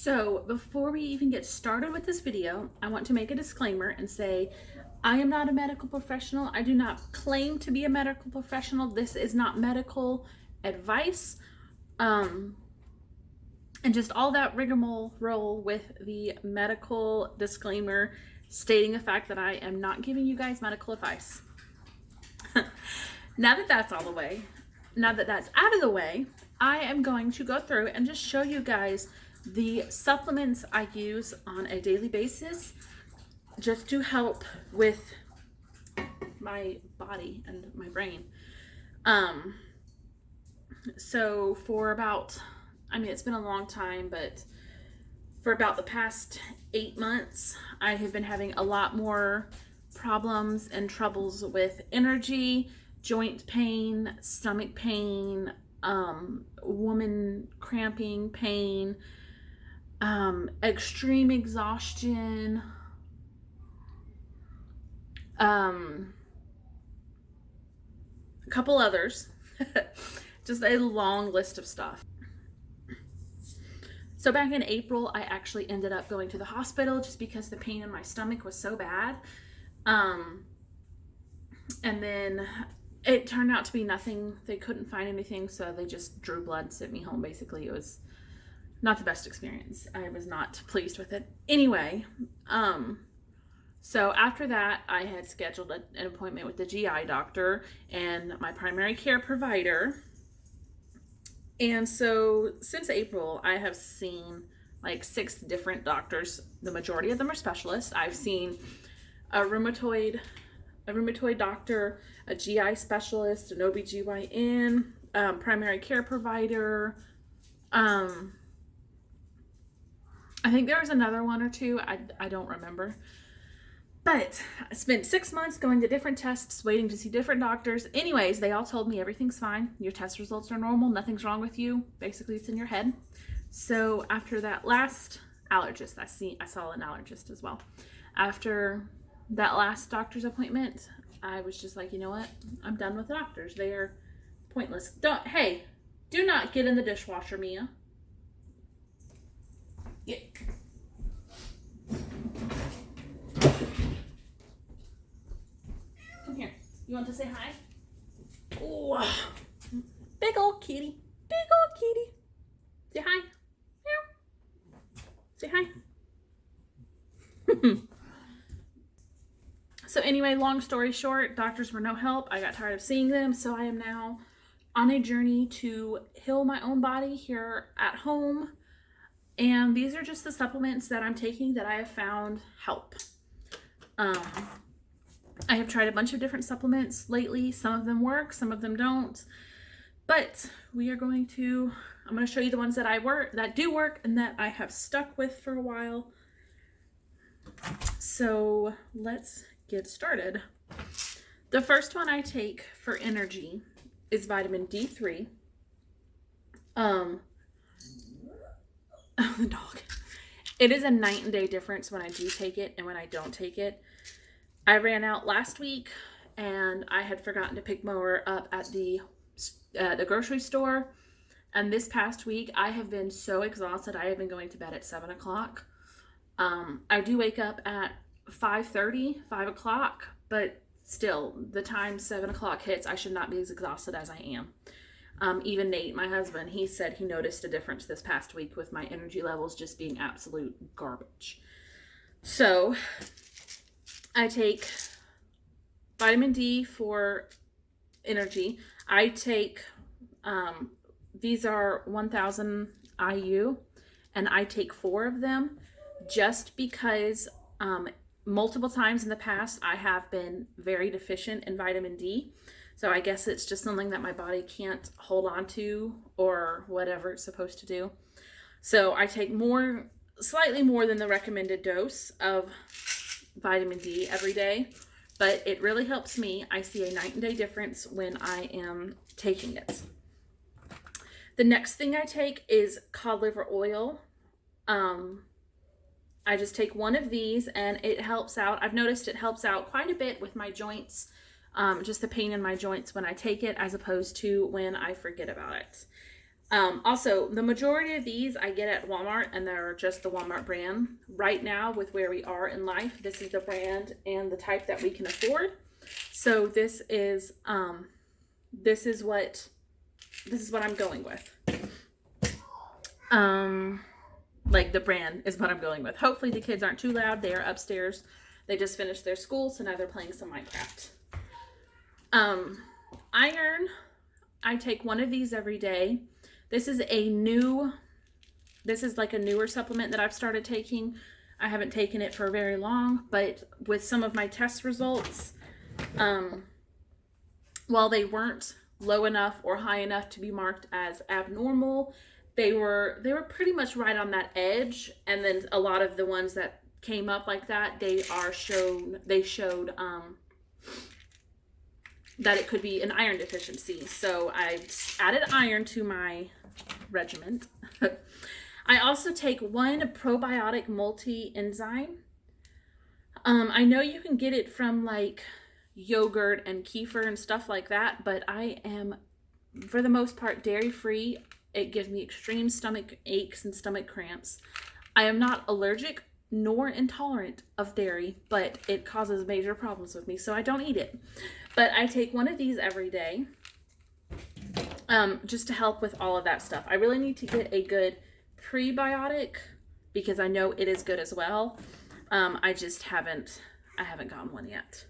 So before we even get started with this video, I want to make a disclaimer and say I am not a medical professional. I do not claim to be a medical professional. This is not medical advice. And just all that rigmarole with the medical disclaimer stating the fact that I am not giving you guys medical advice. Now that that's out of the way, I am going to go through and just show you guys the supplements I use on a daily basis just to help with my body and my brain. So for about, it's been a long time, but for about the past 8 months, I have been having a lot more problems and troubles with energy, joint pain, stomach pain, woman cramping pain, extreme exhaustion, a couple others, just a long list of stuff. So back in April, I actually ended up going to the hospital just because the pain in my stomach was so bad. And then it turned out to be nothing. They couldn't find anything, so they just drew blood and sent me home. Basically, it was not the best experience. I was not pleased with it. Anyway, so after that, I had scheduled an appointment with the GI doctor and my primary care provider. And so since April, I have seen like 6 different doctors. The majority of them are specialists. I've seen a rheumatoid doctor, a GI specialist, an OBGYN, primary care provider. I think there was another one or two. I don't remember. But I spent 6 months going to different tests, waiting to see different doctors. Anyways, they all told me everything's fine. Your test results are normal. Nothing's wrong with you. Basically, it's in your head. So after that last allergist, I saw an allergist as well. After that last doctor's appointment, I was just like, you know what? I'm done with doctors. They are pointless. Do not get in the dishwasher, Mia. Yeah. Come here. You want to say hi? Oh, big old kitty. Big old kitty. Say hi. Meow. Say hi. So anyway, long story short, doctors were no help. I got tired of seeing them, so I am now on a journey to heal my own body here at home. And these are just the supplements that I'm taking that I have found help. I have tried a bunch of different supplements lately. Some of them work, some of them don't. But I'm going to show you the ones that do work and that I have stuck with for a while. So let's get started. The first one I take for energy is vitamin D3. The dog. It is a night and day difference when I do take it and when I don't take it. I ran out last week and I had forgotten to pick Mower up at the grocery store. And this past week, I have been so exhausted. I have been going to bed at 7 o'clock. I do wake up at 5:30, 5 o'clock, but still, the time 7 o'clock hits, I should not be as exhausted as I am. Even Nate, my husband, he said he noticed a difference this past week with my energy levels just being absolute garbage. So I take vitamin D for energy. I take, these are 1000 IU, and I take 4 of them just because multiple times in the past I have been very deficient in vitamin D. So I guess it's just something that my body can't hold on to or whatever it's supposed to do. So I take slightly more than the recommended dose of vitamin D every day, but it really helps me. I see a night and day difference when I am taking it. The next thing I take is cod liver oil. I just take 1 of these and it helps out. I've noticed it helps out quite a bit with my joints. Just the pain in my joints when I take it as opposed to when I forget about it. Also, the majority of these I get at Walmart, and they're just the Walmart brand. Right now, with where we are in life, this is the brand and the type that we can afford. So this is what I'm going with. Like the brand is what I'm going with. Hopefully the kids aren't too loud. They are upstairs. They just finished their school, so now they're playing some Minecraft. Iron. I take one of these every day. This is like a newer supplement that I've started taking. I haven't taken it for very long, but with some of my test results, while they weren't low enough or high enough to be marked as abnormal, they were pretty much right on that edge. And then a lot of the ones that came up like that, they showed that it could be an iron deficiency. So I added iron to my regimen. I also take one probiotic multi-enzyme. I know you can get it from like yogurt and kefir and stuff like that, but I am, for the most part, dairy-free. It gives me extreme stomach aches and stomach cramps. I am not allergic nor intolerant of dairy, but it causes major problems with me, so I don't eat it. But I take one of these every day, just to help with all of that stuff. I really need to get a good prebiotic because I know it is good as well. I haven't gotten one yet.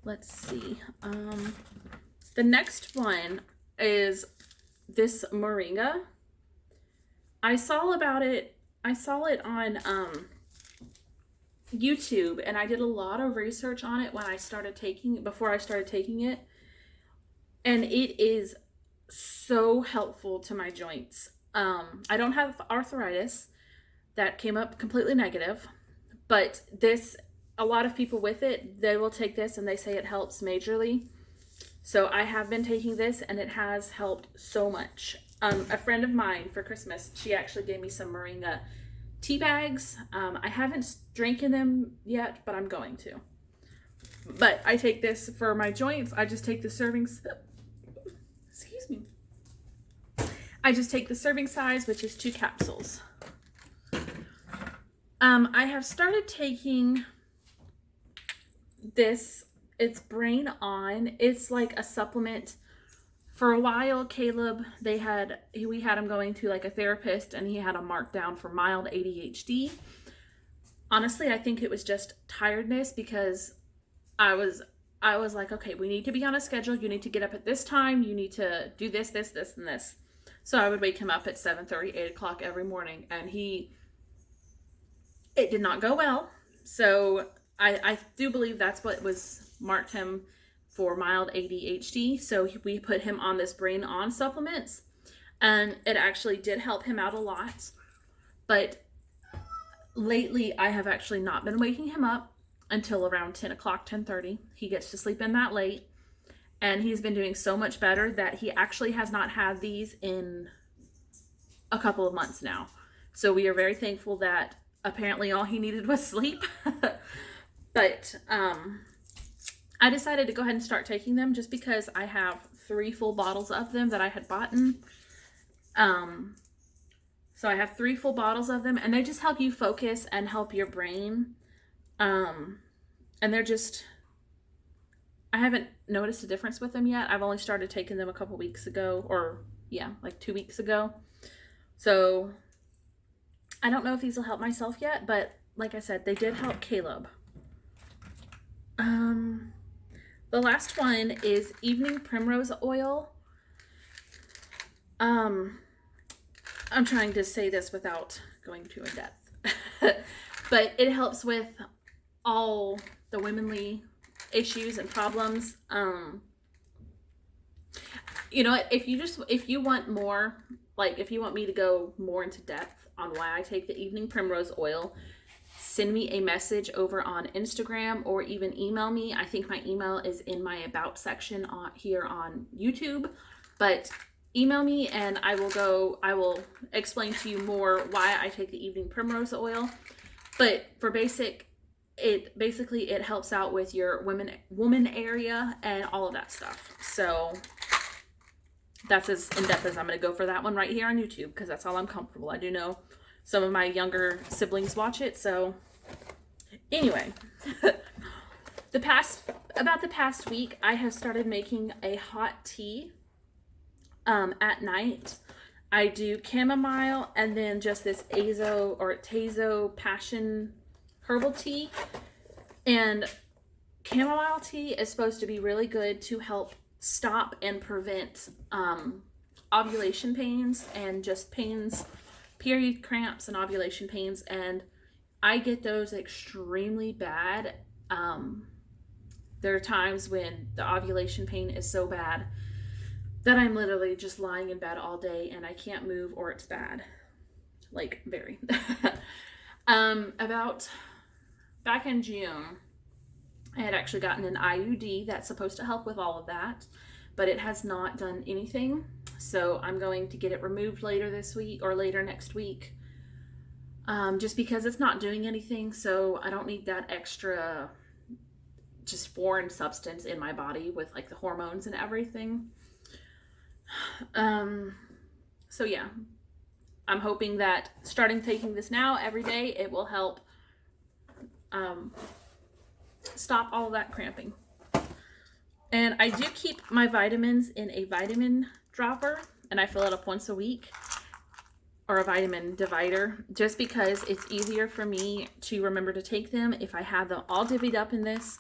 Let's see. The next one is this moringa. I saw it on YouTube, and I did a lot of research on it before I started taking it. And it is so helpful to my joints. I don't have arthritis. That came up completely negative, but a lot of people with it, they will take this and they say it helps majorly. So I have been taking this and it has helped so much. A friend of mine for Christmas, she actually gave me some moringa tea bags. I haven't drinking them yet, but I'm going to. But I take this for my joints. I just take the servings. Excuse me. I just take the serving size, which is 2 capsules. I have started taking this. It's Brain On. It's like a supplement. For a while, Caleb, we had him going to like a therapist, and he had him marked down for mild ADHD. Honestly, I think it was just tiredness, because I was like, okay, we need to be on a schedule. You need to get up at this time. You need to do this, this, this, and this. So I would wake him up at 7:30, 8 o'clock every morning, and it did not go well. So I do believe that's what marked him for mild ADHD. So we put him on this Brain On supplements, and it actually did help him out a lot. But lately, I have actually not been waking him up until around 10 o'clock, 10:30. He gets to sleep in that late, and he's been doing so much better that he actually has not had these in a couple of months now. So we are very thankful that apparently all he needed was sleep. But I decided to go ahead and start taking them just because I have 3 full bottles of them that I had bought. So I have 3 full bottles of them, and they just help you focus and help your brain. And they're just, I haven't noticed a difference with them yet. I've only started taking them a couple weeks ago, like 2 weeks ago. So I don't know if these will help myself yet, but like I said, they did help Caleb. The last one is Evening Primrose Oil. I'm trying to say this without going too in depth. But it helps with all the womanly issues and problems. You know, if you want more, like if you want me to go more into depth on why I take the Evening Primrose Oil, send me a message over on Instagram or even email me. I think my email is in my About section here on YouTube. But email me and I will explain to you more why I take the Evening Primrose Oil. But for it helps out with your woman area and all of that stuff. So that's as in-depth as I'm going to go for that one right here on YouTube, because that's all I'm comfortable. I do know some of my younger siblings watch it, so anyway. About the past week, I have started making a hot tea at night. I do chamomile and then just this azo or tazo passion herbal tea. And chamomile tea is supposed to be really good to help stop and prevent ovulation pains and just pains, period cramps and ovulation pains. And I get those extremely bad. There are times when the ovulation pain is so bad that I'm literally just lying in bed all day and I can't move, or it's bad. Like, very. About back in June, I had actually gotten an IUD that's supposed to help with all of that, but it has not done anything. So I'm going to get it removed later this week or later next week, just because it's not doing anything. So I don't need that extra just foreign substance in my body with like the hormones and everything. So yeah, I'm hoping that starting taking this now every day, it will help stop all that cramping. And I do keep my vitamins in a vitamin dropper, and I fill it up once a week, or a vitamin divider, just because it's easier for me to remember to take them if I have them all divvied up in this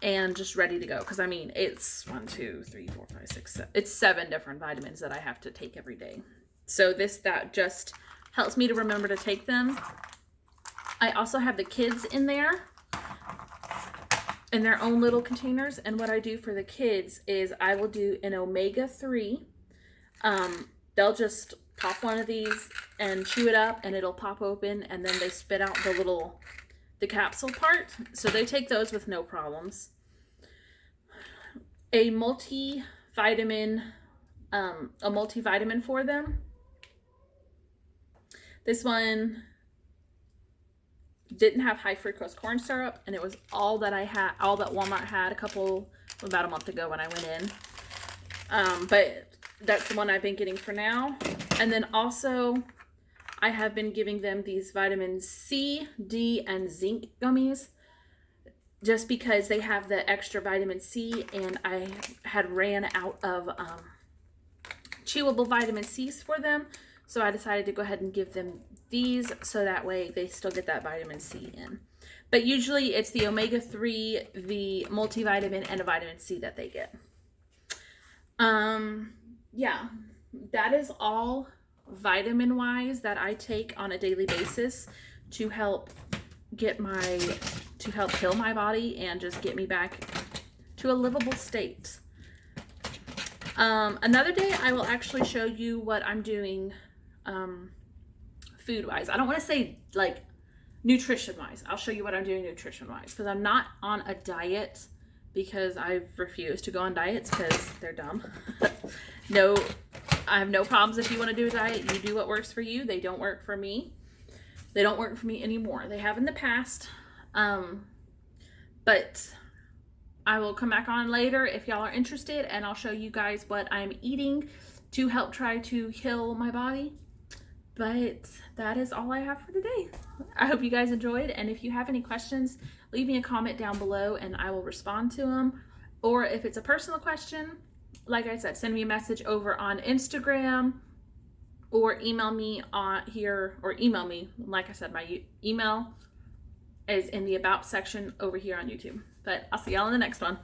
and just ready to go. Because I mean, it's 1, 2, 3, 4, 5, 6, 7. It's 7 different vitamins that I have to take every day. So that just helps me to remember to take them. I also have the kids in there in their own little containers. And what I do for the kids is I will do an omega-3. They'll just pop one of these and chew it up and it'll pop open, and then they spit out the capsule part. So they take those with no problems. A multivitamin for them. This one didn't have high fructose corn syrup, and it was all that Walmart had about a month ago when I went in. But that's the one I've been getting for now. And then also I have been giving them these vitamin C, D, and zinc gummies, just because they have the extra vitamin C, and I had ran out of chewable vitamin C's for them. So I decided to go ahead and give them these, so that way they still get that vitamin C in. But usually it's the omega-3, the multivitamin, and a vitamin C that they get. Yeah, that is all vitamin-wise that I take on a daily basis to help heal my body and just get me back to a livable state. Another day I will actually show you what I'm doing food-wise. I don't want to say like nutrition-wise. I'll show you what I'm doing nutrition-wise, because I'm not on a diet, because I refuse to go on diets because they're dumb. No, I have no problems if you want to do a diet. You do what works for you. They don't work for me. They don't work for me anymore. They have in the past. But I will come back on later if y'all are interested, and I'll show you guys what I'm eating to help try to heal my body. But that is all I have for today. I hope you guys enjoyed, and if you have any questions, leave me a comment down below and I will respond to them. Or if it's a personal question, like I said, send me a message over on Instagram, or email me on here, or email me. Like I said, my email is in the About section over here on YouTube. But I'll see y'all in the next one.